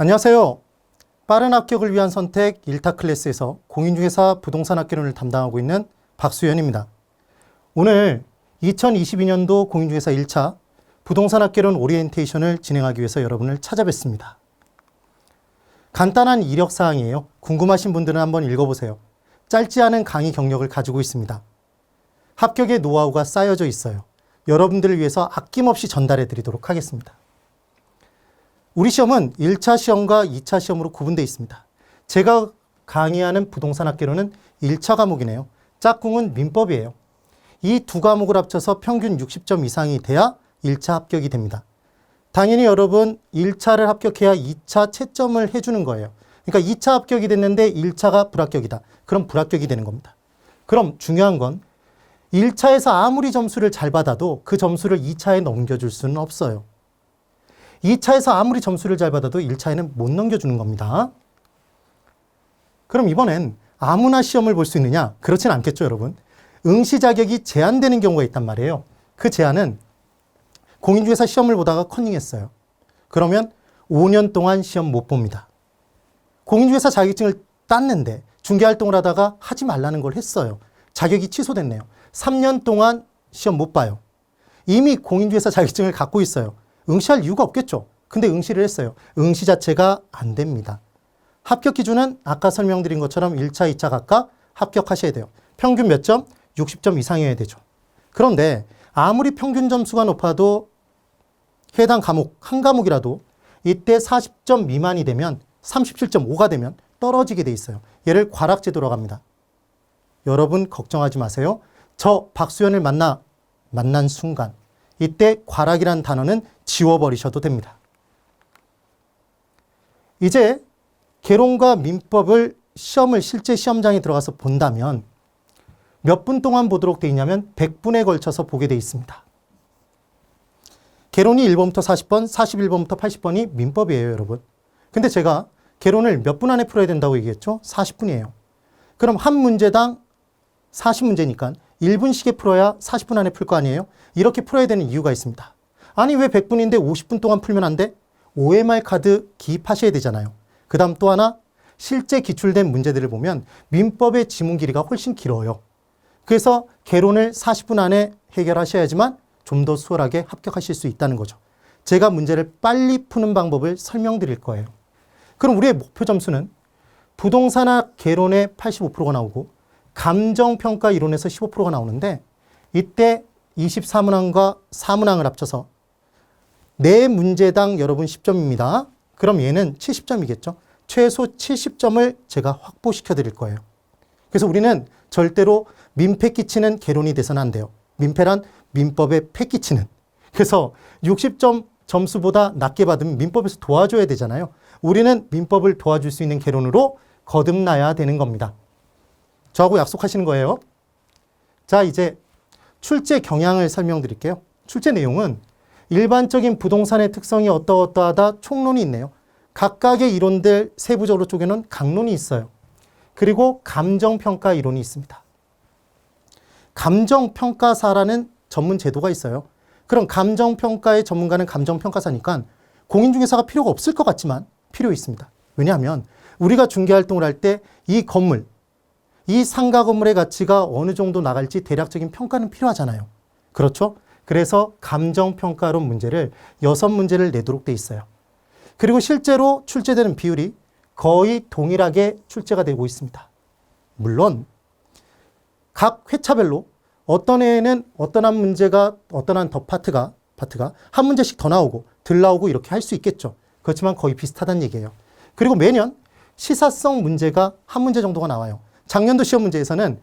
안녕하세요. 빠른 합격을 위한 선택 1타 클래스에서 공인중개사 부동산 학개론을 담당하고 있는 박수현입니다. 오늘 2022년도 공인중개사 1차 부동산 학개론 오리엔테이션을 진행하기 위해서 여러분을 찾아뵙습니다. 간단한 이력사항이에요. 궁금하신 분들은 한번 읽어보세요. 짧지 않은 강의 경력을 가지고 있습니다. 합격의 노하우가 쌓여져 있어요. 여러분들을 위해서 아낌없이 전달해 드리도록 하겠습니다. 우리 시험은 1차 시험과 2차 시험으로 구분되어 있습니다. 제가 강의하는 부동산 학개론은 1차 과목이네요. 짝꿍은 민법이에요. 이 두 과목을 합쳐서 평균 60점 이상이 돼야 1차 합격이 됩니다. 당연히 여러분 1차를 합격해야 2차 채점을 해주는 거예요. 그러니까 2차 합격이 됐는데 1차가 불합격이다. 그럼 불합격이 되는 겁니다. 그럼 중요한 건 1차에서 아무리 점수를 잘 받아도 그 점수를 2차에 넘겨줄 수는 없어요. 2차에서 아무리 점수를 잘 받아도 1차에는 못 넘겨주는 겁니다. 그럼 이번엔 아무나 시험을 볼 수 있느냐? 그렇진 않겠죠, 여러분. 응시 자격이 제한되는 경우가 있단 말이에요. 그 제한은 공인중개사 시험을 보다가 컨닝했어요. 그러면 5년 동안 시험 못 봅니다. 공인중개사 자격증을 땄는데 중개활동을 하다가 하지 말라는 걸 했어요. 자격이 취소됐네요. 3년 동안 시험 못 봐요. 이미 공인중개사 자격증을 갖고 있어요. 응시할 이유가 없겠죠. 근데 응시를 했어요. 응시 자체가 안 됩니다. 합격 기준은 아까 설명드린 것처럼 1차, 2차 각각 합격하셔야 돼요. 평균 몇 점? 60점 이상이어야 되죠. 그런데 아무리 평균 점수가 높아도 해당 과목, 한 과목이라도 이때 40점 미만이 되면 37.5가 되면 떨어지게 돼 있어요. 얘를 과락제도라고 합니다. 여러분 걱정하지 마세요. 저 박수현을 만난 순간 이때 과락이란 단어는 지워버리셔도 됩니다. 이제 개론과 민법을 실제 시험장에 들어가서 본다면 몇 분 동안 보도록 되어 있냐면 100분에 걸쳐서 보게 되어 있습니다. 개론이 1번부터 40번, 41번부터 80번이 민법이에요, 여러분. 근데 제가 개론을 몇 분 안에 풀어야 된다고 얘기했죠? 40분이에요. 그럼 한 문제당 40문제니까 1분씩에 풀어야 40분 안에 풀 거 아니에요? 이렇게 풀어야 되는 이유가 있습니다. 아니 왜 100분인데 50분 동안 풀면 안 돼? OMR 카드 기입하셔야 되잖아요. 그 다음 또 하나 실제 기출된 문제들을 보면 민법의 지문 길이가 훨씬 길어요. 그래서 개론을 40분 안에 해결하셔야지만 좀 더 수월하게 합격하실 수 있다는 거죠. 제가 문제를 빨리 푸는 방법을 설명드릴 거예요. 그럼 우리의 목표 점수는 부동산학 개론에 85%가 나오고 감정평가 이론에서 15%가 나오는데 이때 24문항과 4문항을 합쳐서 4문제당 여러분 10점입니다. 그럼 얘는 70점이겠죠. 최소 70점을 제가 확보시켜 드릴 거예요. 그래서 우리는 절대로 민폐 끼치는 개론이 돼서는 안 돼요. 민폐란 민법에 패 끼치는. 그래서 60점 점수보다 낮게 받으면 민법에서 도와줘야 되잖아요. 우리는 민법을 도와줄 수 있는 개론으로 거듭나야 되는 겁니다. 저하고 약속하시는 거예요. 자, 이제 출제 경향을 설명드릴게요. 출제 내용은 일반적인 부동산의 특성이 어떠어떠하다 총론이 있네요. 각각의 이론들 세부적으로 쪼개놓은 강론이 있어요. 그리고 감정평가 이론이 있습니다. 감정평가사라는 전문 제도가 있어요. 그럼 감정평가의 전문가는 감정평가사니까 공인중개사가 필요가 없을 것 같지만 필요 있습니다. 왜냐하면 우리가 중개활동을 할 때 이 건물, 이 상가 건물의 가치가 어느 정도 나갈지 대략적인 평가는 필요하잖아요. 그렇죠? 그래서 감정평가론 문제를 6문제를 내도록 돼 있어요. 그리고 실제로 출제되는 비율이 거의 동일하게 출제가 되고 있습니다. 물론 각 회차별로 어떤 해에는 어떤 한 문제가 어떤 한 더 파트가 한 문제씩 더 나오고 덜 나오고 이렇게 할 수 있겠죠. 그렇지만 거의 비슷하다는 얘기예요. 그리고 매년 시사성 문제가 한 문제 정도가 나와요. 작년도 시험 문제에서는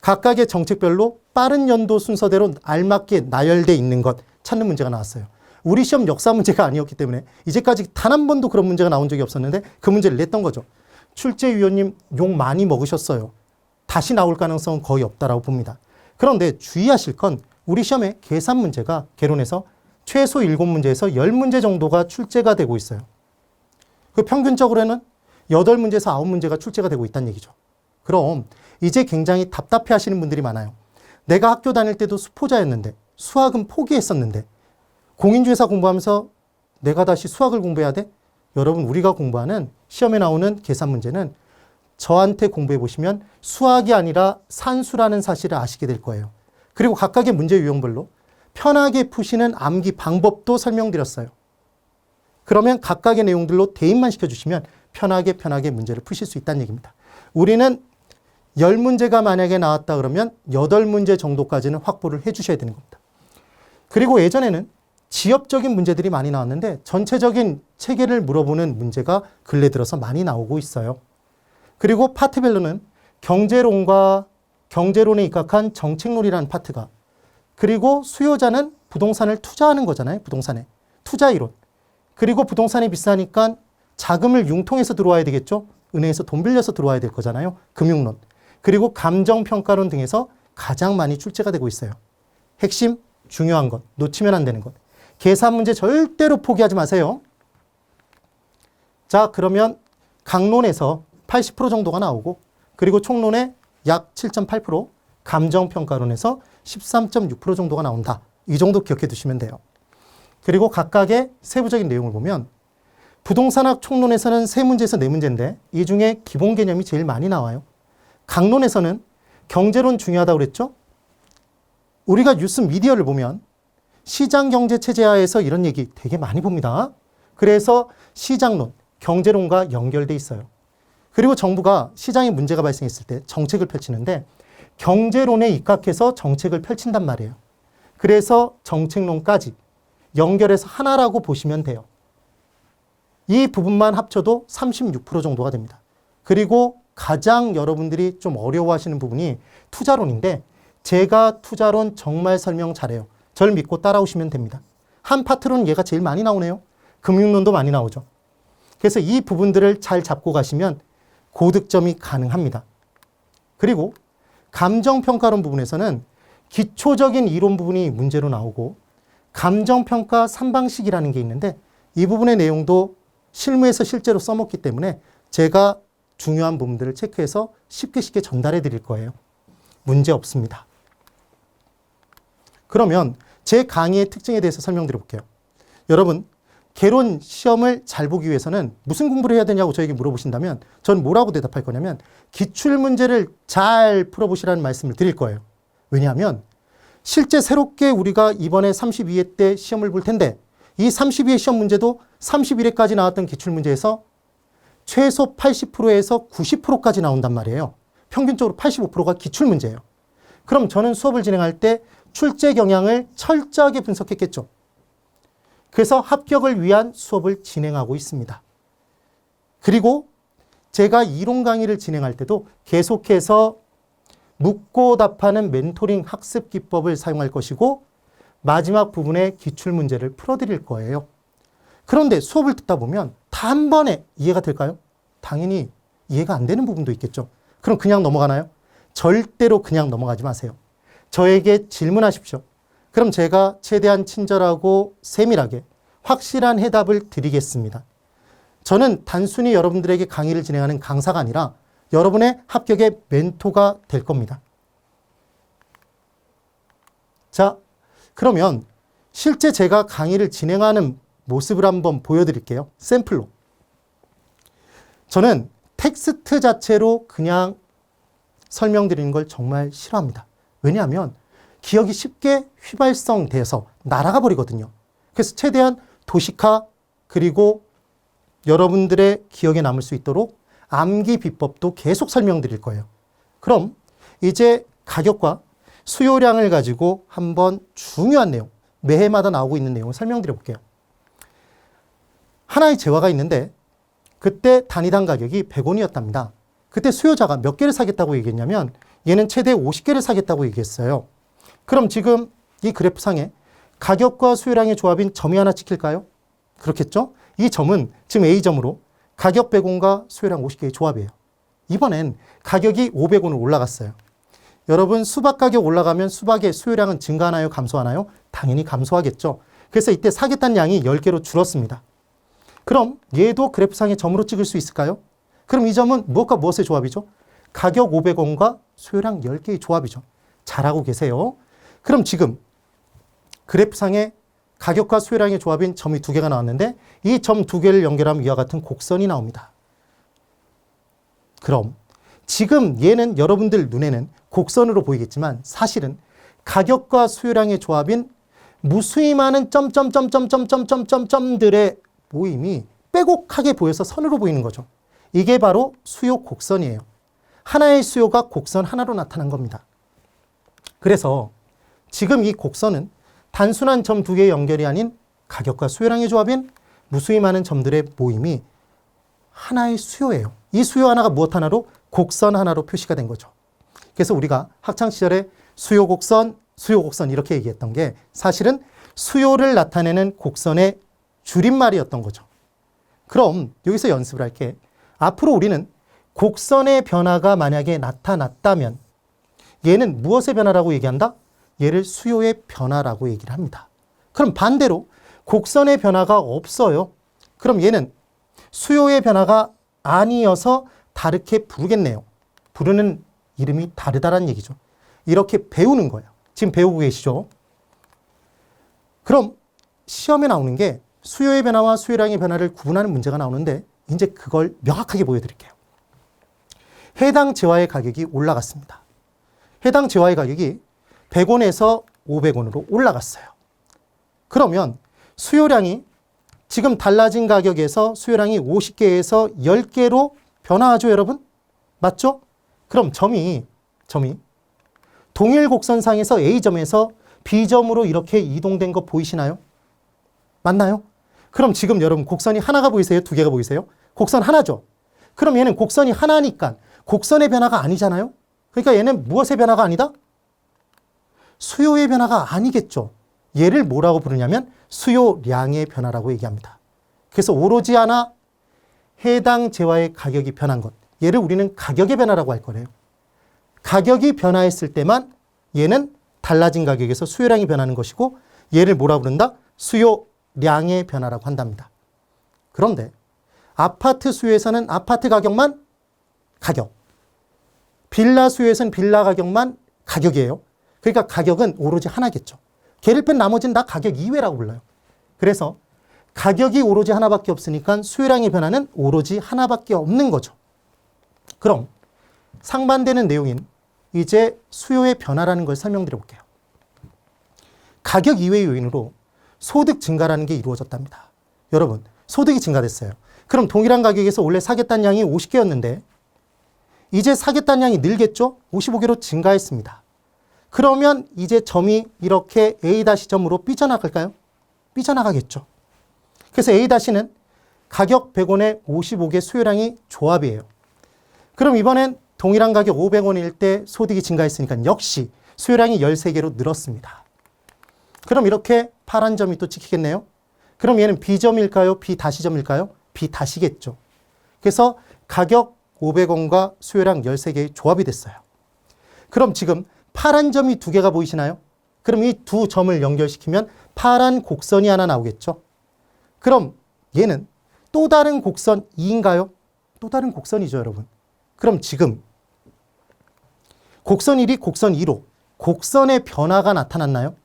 각각의 정책별로 빠른 연도 순서대로 알맞게 나열되어 있는 것 찾는 문제가 나왔어요. 우리 시험 역사 문제가 아니었기 때문에 이제까지 단 한 번도 그런 문제가 나온 적이 없었는데 그 문제를 냈던 거죠. 출제위원님 욕 많이 먹으셨어요. 다시 나올 가능성은 거의 없다라고 봅니다. 그런데 주의하실 건 우리 시험의 계산 문제가 개론에서 최소 7문제에서 10문제 정도가 출제가 되고 있어요. 그 평균적으로는 8문제에서 9문제가 출제가 되고 있다는 얘기죠. 그럼 이제 굉장히 답답해 하시는 분들이 많아요. 내가 학교 다닐 때도 수포자였는데 수학은 포기했었는데 공인중개사 공부하면서 내가 다시 수학을 공부해야 돼? 여러분 우리가 공부하는 시험에 나오는 계산 문제는 저한테 공부해 보시면 수학이 아니라 산수라는 사실을 아시게 될 거예요. 그리고 각각의 문제 유형별로 편하게 푸시는 암기 방법도 설명드렸어요. 그러면 각각의 내용들로 대입만 시켜주시면 편하게 문제를 푸실 수 있다는 얘기입니다. 우리는 10문제가 만약에 나왔다 그러면 8문제 정도까지는 확보를 해주셔야 되는 겁니다. 그리고 예전에는 지엽적인 문제들이 많이 나왔는데 전체적인 체계를 물어보는 문제가 근래 들어서 많이 나오고 있어요. 그리고 파트별로는 경제론과 경제론에 입각한 정책론이라는 파트가, 그리고 수요자는 부동산을 투자하는 거잖아요. 부동산에. 투자이론. 그리고 부동산이 비싸니까 자금을 융통해서 들어와야 되겠죠. 은행에서 돈 빌려서 들어와야 될 거잖아요. 금융론. 그리고 감정평가론 등에서 가장 많이 출제가 되고 있어요. 핵심, 중요한 것, 놓치면 안 되는 것. 계산 문제 절대로 포기하지 마세요. 자, 그러면 강론에서 80% 정도가 나오고, 그리고 총론에 약 7.8%, 감정평가론에서 13.6% 정도가 나온다. 이 정도 기억해 두시면 돼요. 그리고 각각의 세부적인 내용을 보면 부동산학 총론에서는 3문제에서 4문제인데 이 중에 기본 개념이 제일 많이 나와요. 강론에서는 경제론 중요하다고 그랬죠? 우리가 뉴스 미디어를 보면 시장경제 체제하에서 이런 얘기 되게 많이 봅니다. 그래서 시장론, 경제론과 연결돼 있어요. 그리고 정부가 시장에 문제가 발생했을 때 정책을 펼치는데 경제론에 입각해서 정책을 펼친단 말이에요. 그래서 정책론까지 연결해서 하나라고 보시면 돼요. 이 부분만 합쳐도 36% 정도가 됩니다. 그리고 가장 여러분들이 좀 어려워하시는 부분이 투자론인데 제가 투자론 정말 설명 잘해요. 절 믿고 따라오시면 됩니다. 한 파트로는 얘가 제일 많이 나오네요. 금융론도 많이 나오죠. 그래서 이 부분들을 잘 잡고 가시면 고득점이 가능합니다. 그리고 감정평가론 부분에서는 기초적인 이론 부분이 문제로 나오고 감정평가 3방식이라는 게 있는데 이 부분의 내용도 실무에서 실제로 써먹기 때문에 제가 중요한 부분들을 체크해서 쉽게 전달해 드릴 거예요. 문제 없습니다. 그러면 제 강의의 특징에 대해서 설명드려 볼게요. 여러분, 개론 시험을 잘 보기 위해서는 무슨 공부를 해야 되냐고 저에게 물어보신다면 전 뭐라고 대답할 거냐면 기출문제를 잘 풀어보시라는 말씀을 드릴 거예요. 왜냐하면 실제 새롭게 우리가 이번에 32회 때 시험을 볼 텐데 이 32회 시험 문제도 31회까지 나왔던 기출문제에서 최소 80%에서 90%까지 나온단 말이에요. 평균적으로 85%가 기출문제예요. 그럼 저는 수업을 진행할 때 출제 경향을 철저하게 분석했겠죠. 그래서 합격을 위한 수업을 진행하고 있습니다. 그리고 제가 이론 강의를 진행할 때도 계속해서 묻고 답하는 멘토링 학습 기법을 사용할 것이고 마지막 부분에 기출문제를 풀어드릴 거예요. 그런데 수업을 듣다 보면 다 한 번에 이해가 될까요? 당연히 이해가 안 되는 부분도 있겠죠. 그럼 그냥 넘어가나요? 절대로 그냥 넘어가지 마세요. 저에게 질문하십시오. 그럼 제가 최대한 친절하고 세밀하게 확실한 해답을 드리겠습니다. 저는 단순히 여러분들에게 강의를 진행하는 강사가 아니라 여러분의 합격의 멘토가 될 겁니다. 자, 그러면 실제 제가 강의를 진행하는 모습을 한번 보여드릴게요. 샘플로. 저는 텍스트 자체로 그냥 설명드리는 걸 정말 싫어합니다. 왜냐하면 기억이 쉽게 휘발성돼서 날아가 버리거든요. 그래서 최대한 도식화 그리고 여러분들의 기억에 남을 수 있도록 암기 비법도 계속 설명드릴 거예요. 그럼 이제 가격과 수요량을 가지고 한번 중요한 내용, 매해마다 나오고 있는 내용을 설명드려 볼게요. 하나의 재화가 있는데 그때 단위당 가격이 100원이었답니다. 그때 수요자가 몇 개를 사겠다고 얘기했냐면 얘는 최대 50개를 사겠다고 얘기했어요. 그럼 지금 이 그래프상에 가격과 수요량의 조합인 점이 하나 찍힐까요? 그렇겠죠? 이 점은 지금 A점으로 가격 100원과 수요량 50개의 조합이에요. 이번엔 가격이 500원으로 올라갔어요. 여러분 수박 가격 올라가면 수박의 수요량은 증가하나요? 감소하나요? 당연히 감소하겠죠. 그래서 이때 사겠다는 양이 10개로 줄었습니다. 그럼 얘도 그래프상에 점으로 찍을 수 있을까요? 그럼 이 점은 무엇과 무엇의 조합이죠? 가격 500원과 수요량 10개의 조합이죠. 잘하고 계세요. 그럼 지금 그래프상에 가격과 수요량의 조합인 점이 두 개가 나왔는데 이 점 두 개를 연결하면 이와 같은 곡선이 나옵니다. 그럼 지금 얘는 여러분들 눈에는 곡선으로 보이겠지만 사실은 가격과 수요량의 조합인 무수히 많은 점들의 모임이 빼곡하게 보여서 선으로 보이는 거죠. 이게 바로 수요 곡선이에요. 하나의 수요가 곡선 하나로 나타난 겁니다. 그래서 지금 이 곡선은 단순한 점 두 개의 연결이 아닌 가격과 수요량의 조합인 무수히 많은 점들의 모임이 하나의 수요예요. 이 수요 하나가 무엇 하나로? 곡선 하나로 표시가 된 거죠. 그래서 우리가 학창시절에 수요 곡선 이렇게 얘기했던 게 사실은 수요를 나타내는 곡선의 줄임말이었던 거죠. 그럼 여기서 연습을 할게. 앞으로 우리는 곡선의 변화가 만약에 나타났다면 얘는 무엇의 변화라고 얘기한다? 얘를 수요의 변화라고 얘기를 합니다. 그럼 반대로 곡선의 변화가 없어요. 그럼 얘는 수요의 변화가 아니어서 다르게 부르겠네요. 부르는 이름이 다르다라는 얘기죠. 이렇게 배우는 거예요. 지금 배우고 계시죠? 그럼 시험에 나오는 게 수요의 변화와 수요량의 변화를 구분하는 문제가 나오는데 이제 그걸 명확하게 보여드릴게요. 해당 재화의 가격이 올라갔습니다. 해당 재화의 가격이 100원에서 500원으로 올라갔어요. 그러면 수요량이 지금 달라진 가격에서 수요량이 50개에서 10개로 변화하죠, 여러분? 맞죠? 그럼 점이 동일 곡선상에서 A점에서 B점으로 이렇게 이동된 거 보이시나요? 맞나요? 그럼 지금 여러분 곡선이 하나가 보이세요? 두 개가 보이세요? 곡선 하나죠? 그럼 얘는 곡선이 하나니까 곡선의 변화가 아니잖아요? 그러니까 얘는 무엇의 변화가 아니다? 수요의 변화가 아니겠죠. 얘를 뭐라고 부르냐면 수요량의 변화라고 얘기합니다. 그래서 오로지 하나 해당 재화의 가격이 변한 것. 얘를 우리는 가격의 변화라고 할 거래요. 가격이 변화했을 때만 얘는 달라진 가격에서 수요량이 변하는 것이고 얘를 뭐라고 부른다? 수요량의 변화라고 한답니다. 그런데 아파트 수요에서는 아파트 가격만 가격. 빌라 수요에서는 빌라 가격만 가격이에요. 그러니까 가격은 오로지 하나겠죠. 걔를 뺀 나머지는 다 가격 이외라고 불러요. 그래서 가격이 오로지 하나밖에 없으니까 수요량의 변화는 오로지 하나밖에 없는 거죠. 그럼 상반되는 내용인 이제 수요의 변화라는 걸 설명드려 볼게요. 가격 이외의 요인으로 소득 증가라는 게 이루어졌답니다. 여러분, 소득이 증가됐어요. 그럼 동일한 가격에서 원래 사겠다는 양이 50개였는데 이제 사겠다는 양이 늘겠죠? 55개로 증가했습니다. 그러면 이제 점이 이렇게 A-점으로 삐져나갈까요? 삐져나가겠죠. 그래서 A-는 가격 100원에 55개 수요량이 조합이에요. 그럼 이번엔 동일한 가격 500원일 때 소득이 증가했으니까 역시 수요량이 13개로 늘었습니다. 그럼 이렇게 파란 점이 또 찍히겠네요. 그럼 얘는 B점일까요? B-점일까요? B-겠죠. 그래서 가격 500원과 수요량 13개의 조합이 됐어요. 그럼 지금 파란 점이 두 개가 보이시나요? 그럼 이 두 점을 연결시키면 파란 곡선이 하나 나오겠죠. 그럼 얘는 또 다른 곡선 2인가요? 또 다른 곡선이죠, 여러분. 그럼 지금 곡선 1이 곡선 2로 곡선의 변화가 나타났나요?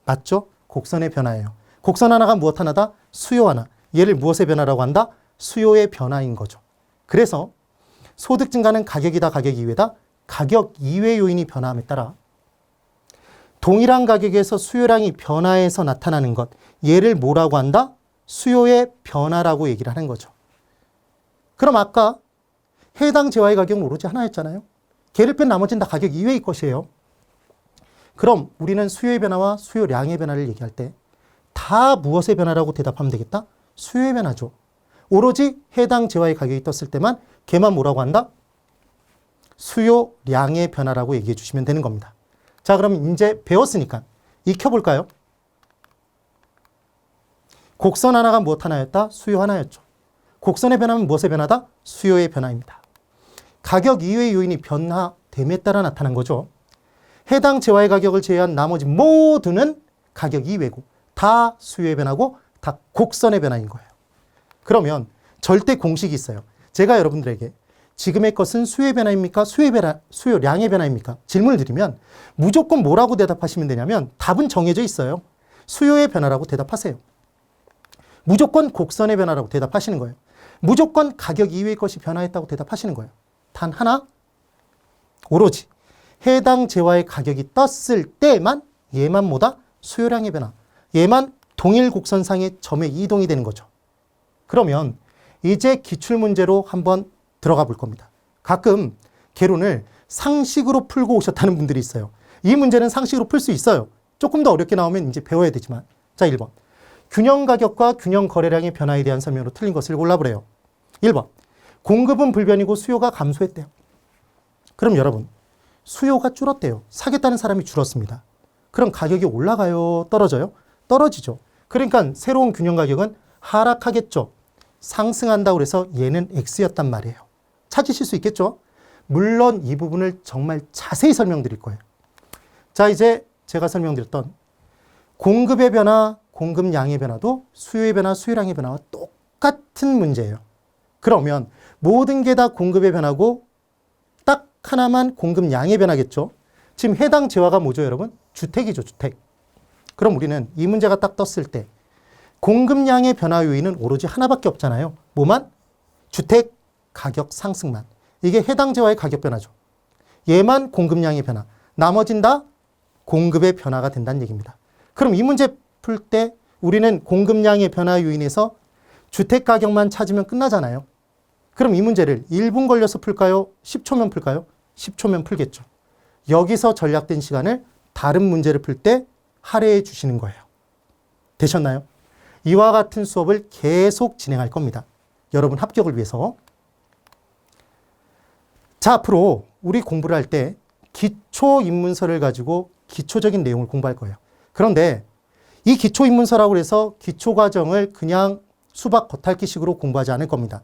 맞죠? 곡선의 변화예요. 곡선 하나가 무엇 하나다? 수요 하나. 얘를 무엇의 변화라고 한다? 수요의 변화인 거죠. 그래서 소득 증가는 가격이다, 가격 이외다? 가격 이외 요인이 변화함에 따라 동일한 가격에서 수요량이 변화해서 나타나는 것, 얘를 뭐라고 한다? 수요의 변화라고 얘기를 하는 거죠. 그럼 아까 해당 재화의 가격은 오로지 하나였잖아요. 걔를 뺀 나머지는 다 가격 이외의 것이에요. 그럼 우리는 수요의 변화와 수요량의 변화를 얘기할 때 다 무엇의 변화라고 대답하면 되겠다? 수요의 변화죠. 오로지 해당 재화의 가격이 떴을 때만 걔만 뭐라고 한다? 수요량의 변화라고 얘기해 주시면 되는 겁니다. 자, 그럼 이제 배웠으니까 익혀볼까요? 곡선 하나가 무엇 하나였다? 수요 하나였죠. 곡선의 변화는 무엇의 변화다? 수요의 변화입니다. 가격 이외의 요인이 변화됨에 따라 나타난 거죠. 해당 재화의 가격을 제외한 나머지 모두는 가격 이외고 다 수요의 변화고 다 곡선의 변화인 거예요. 그러면 절대 공식이 있어요. 제가 여러분들에게 지금의 것은 수요의 변화입니까? 수요량의 변화입니까? 질문을 드리면 무조건 뭐라고 대답하시면 되냐면 답은 정해져 있어요. 수요의 변화라고 대답하세요. 무조건 곡선의 변화라고 대답하시는 거예요. 무조건 가격 이외의 것이 변화했다고 대답하시는 거예요. 단 하나, 오로지 해당 재화의 가격이 떴을 때만 얘만 뭐다? 수요량의 변화. 얘만 동일 곡선상의 점의 이동이 되는 거죠. 그러면 이제 기출문제로 한번 들어가 볼 겁니다. 가끔 개론을 상식으로 풀고 오셨다는 분들이 있어요. 이 문제는 상식으로 풀 수 있어요. 조금 더 어렵게 나오면 이제 배워야 되지만. 자, 1번. 균형 가격과 균형 거래량의 변화에 대한 설명으로 틀린 것을 골라보래요. 1번. 공급은 불변이고 수요가 감소했대요. 그럼 여러분, 수요가 줄었대요. 사겠다는 사람이 줄었습니다. 그럼 가격이 올라가요? 떨어져요? 떨어지죠. 그러니까 새로운 균형 가격은 하락하겠죠. 상승한다고 해서 얘는 X였단 말이에요. 찾으실 수 있겠죠? 물론 이 부분을 정말 자세히 설명드릴 거예요. 자, 이제 제가 설명드렸던 공급의 변화, 공급량의 변화도 수요의 변화, 수요량의 변화와 똑같은 문제예요. 그러면 모든 게 다 공급의 변화고 딱 하나만 공급량의 변화겠죠. 지금 해당 재화가 뭐죠, 여러분? 주택이죠, 주택. 그럼 우리는 이 문제가 딱 떴을 때 공급량의 변화 요인은 오로지 하나밖에 없잖아요. 뭐만? 주택 가격 상승만. 이게 해당 재화의 가격 변화죠. 얘만 공급량의 변화. 나머진 다 공급의 변화가 된다는 얘기입니다. 그럼 이 문제 풀 때 우리는 공급량의 변화 요인에서 주택 가격만 찾으면 끝나잖아요. 그럼 이 문제를 1분 걸려서 풀까요? 10초면 풀까요? 10초면 풀겠죠. 여기서 전략된 시간을 다른 문제를 풀 때 할애해 주시는 거예요. 되셨나요? 이와 같은 수업을 계속 진행할 겁니다. 여러분 합격을 위해서. 자, 앞으로 우리 공부를 할 때 기초인문서를 가지고 기초적인 내용을 공부할 거예요. 그런데 이 기초인문서라고 해서 기초과정을 그냥 수박 겉핥기식으로 공부하지 않을 겁니다.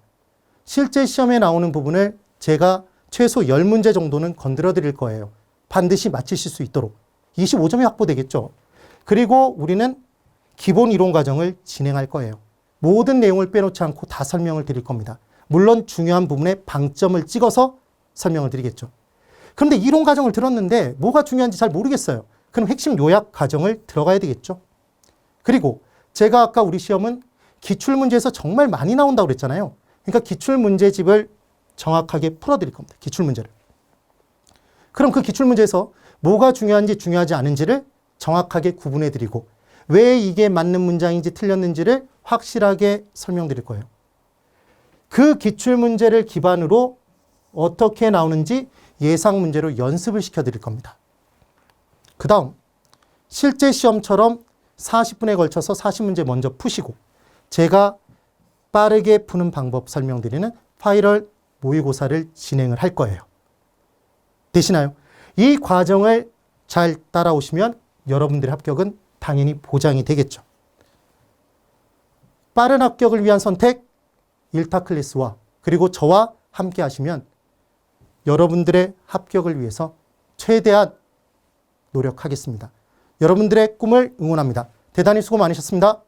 실제 시험에 나오는 부분을 제가 최소 10문제 정도는 건드려 드릴 거예요. 반드시 맞히실 수 있도록. 25점이 확보되겠죠. 그리고 우리는 기본 이론 과정을 진행할 거예요. 모든 내용을 빼놓지 않고 다 설명을 드릴 겁니다. 물론 중요한 부분에 방점을 찍어서 설명을 드리겠죠. 그런데 이론 과정을 들었는데 뭐가 중요한지 잘 모르겠어요. 그럼 핵심 요약 과정을 들어가야 되겠죠. 그리고 제가 아까 우리 시험은 기출문제에서 정말 많이 나온다고 그랬잖아요. 그러니까 기출문제집을 정확하게 풀어드릴 겁니다. 기출문제를. 그럼 그 기출문제에서 뭐가 중요한지 중요하지 않은지를 정확하게 구분해드리고 왜 이게 맞는 문장인지 틀렸는지를 확실하게 설명드릴 거예요. 그 기출문제를 기반으로 어떻게 나오는지 예상문제로 연습을 시켜드릴 겁니다. 그 다음 실제 시험처럼 40분에 걸쳐서 40문제 먼저 푸시고 제가 빠르게 푸는 방법 설명드리는 파이럴 모의고사를 진행을 할 거예요. 되시나요? 이 과정을 잘 따라오시면 여러분들의 합격은 당연히 보장이 되겠죠. 빠른 합격을 위한 선택 1타 클래스와 그리고 저와 함께 하시면 여러분들의 합격을 위해서 최대한 노력하겠습니다. 여러분들의 꿈을 응원합니다. 대단히 수고 많으셨습니다.